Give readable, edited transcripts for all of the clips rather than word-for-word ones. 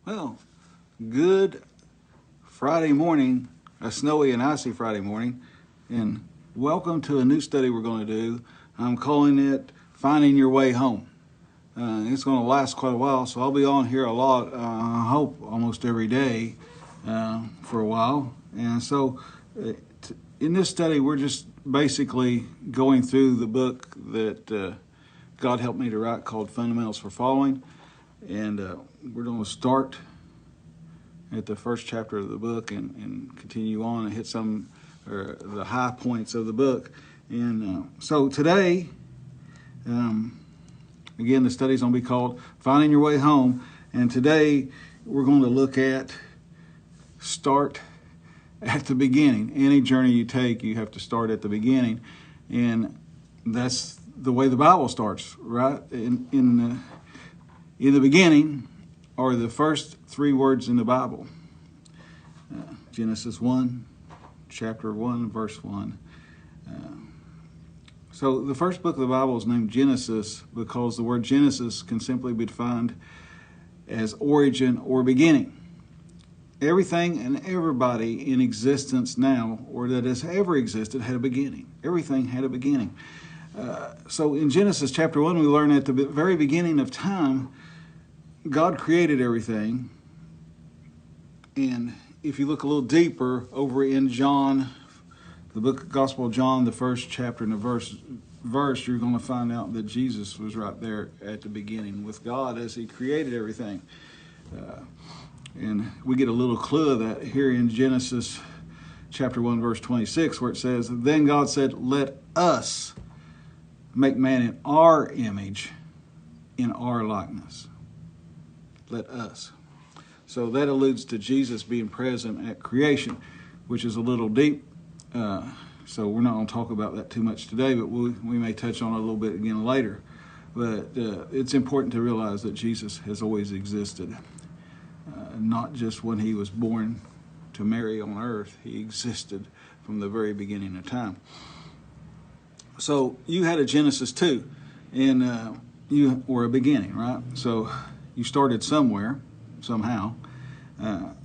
Well, good Friday morning, a snowy and icy Friday morning, and welcome to a new study we're going to do. I'm calling it Finding Your Way Home. It's going to last quite a while, so I'll be on here a lot, I hope almost every day for a while. And so in this study, we're just basically going through the book that God helped me to write called Fundamentals for Following. And we're going to start at the first chapter of the book and continue on and hit some or the high points of the book. And so today, again, the study's going to be called Finding Your Way Home. And today we're going to look at start at the beginning. Any journey you take, you have to start at the beginning. And that's the way the Bible starts, right? In the beginning are the first three words in the Bible. Genesis 1, chapter 1, verse 1. So the first book of the Bible is named Genesis because the word Genesis can simply be defined as origin or beginning. Everything and everybody in existence now, or that has ever existed, had a beginning. Everything had a beginning. So in Genesis chapter 1, we learn at the very beginning of time, God created everything. And if you look a little deeper over in John, the book Gospel of John, the first chapter and the verse, you're going to find out that Jesus was right there at the beginning with God as he created everything. And we get a little clue of that here in Genesis chapter 1, verse 26, where it says, "Then God said, let us make man in our image, in our likeness." Let us. So that alludes to Jesus being present at creation, which is a little deep. So we're not going to talk about that too much today, but we may touch on it a little bit again later. But it's important to realize that Jesus has always existed. Not just when he was born to Mary on earth. He existed from the very beginning of time. So you had a Genesis 2, and you were a beginning, right? So you started somewhere, somehow.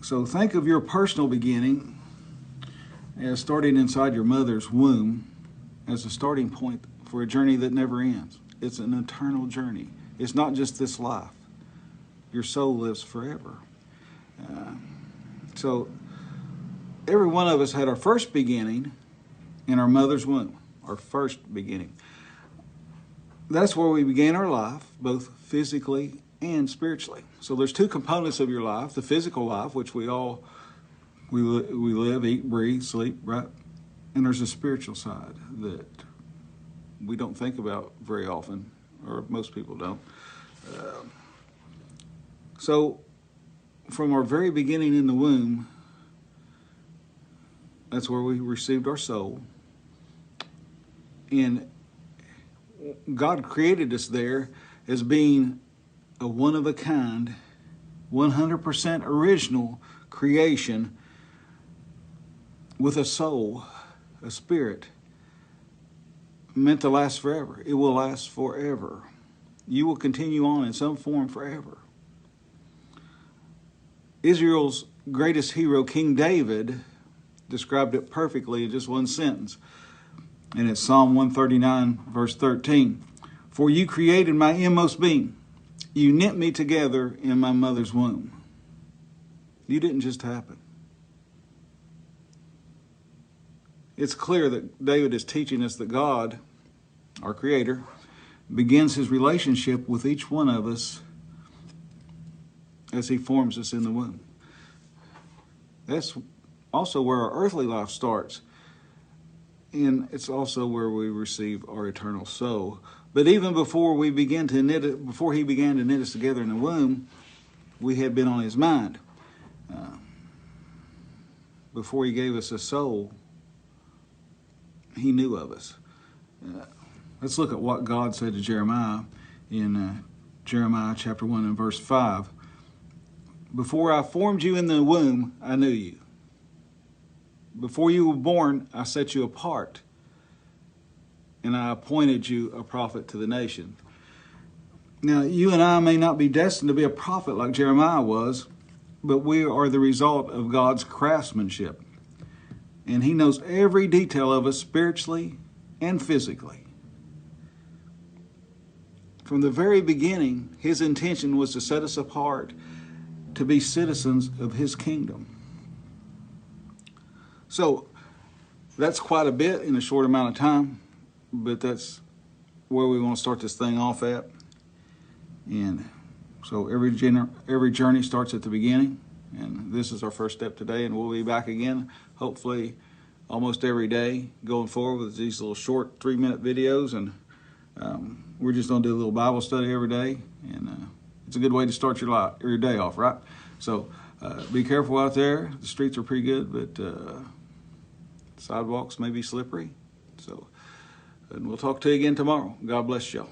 So think of your personal beginning as starting inside your mother's womb as a starting point for a journey that never ends. It's an eternal journey. It's not just this life. Your soul lives forever. So every one of us had our first beginning in our mother's womb, our first beginning. That's where we began our life, both physically and spiritually. So there's two components of your life: the physical life, which we live, eat, breathe, sleep, right? And there's a spiritual side that we don't think about very often, or most people don't. So from our very beginning in the womb, that's where we received our soul. And God created us there as being a one-of-a-kind, 100% original creation with a soul, a spirit, meant to last forever. It will last forever. You will continue on in some form forever. Israel's greatest hero, King David, described it perfectly in just one sentence. And it's Psalm 139, verse 13. "For you created my inmost being. You knit me together in my mother's womb." You didn't just happen. It's clear that David is teaching us that God, our Creator, begins his relationship with each one of us as he forms us in the womb. That's also where our earthly life starts. And it's also where we receive our eternal soul. But even before he began to knit us together in the womb, we had been on his mind. Before he gave us a soul, he knew of us. Let's look at what God said to Jeremiah in Jeremiah chapter 1 and verse 5. "Before I formed you in the womb, I knew you. Before you were born, I set you apart, and I appointed you a prophet to the nation." Now, you and I may not be destined to be a prophet like Jeremiah was, but we are the result of God's craftsmanship. And He knows every detail of us spiritually and physically. From the very beginning, His intention was to set us apart to be citizens of His kingdom. So that's quite a bit in a short amount of time, but that's where we want to start this thing off at. And so every journey starts at the beginning, and this is our first step today, and we'll be back again, hopefully almost every day going forward with these little short 3-minute videos, and we're just going to do a little Bible study every day, and it's a good way to start your day off, right? So be careful out there. The streets are pretty good, but sidewalks may be slippery. So, and we'll talk to you again tomorrow. God bless y'all.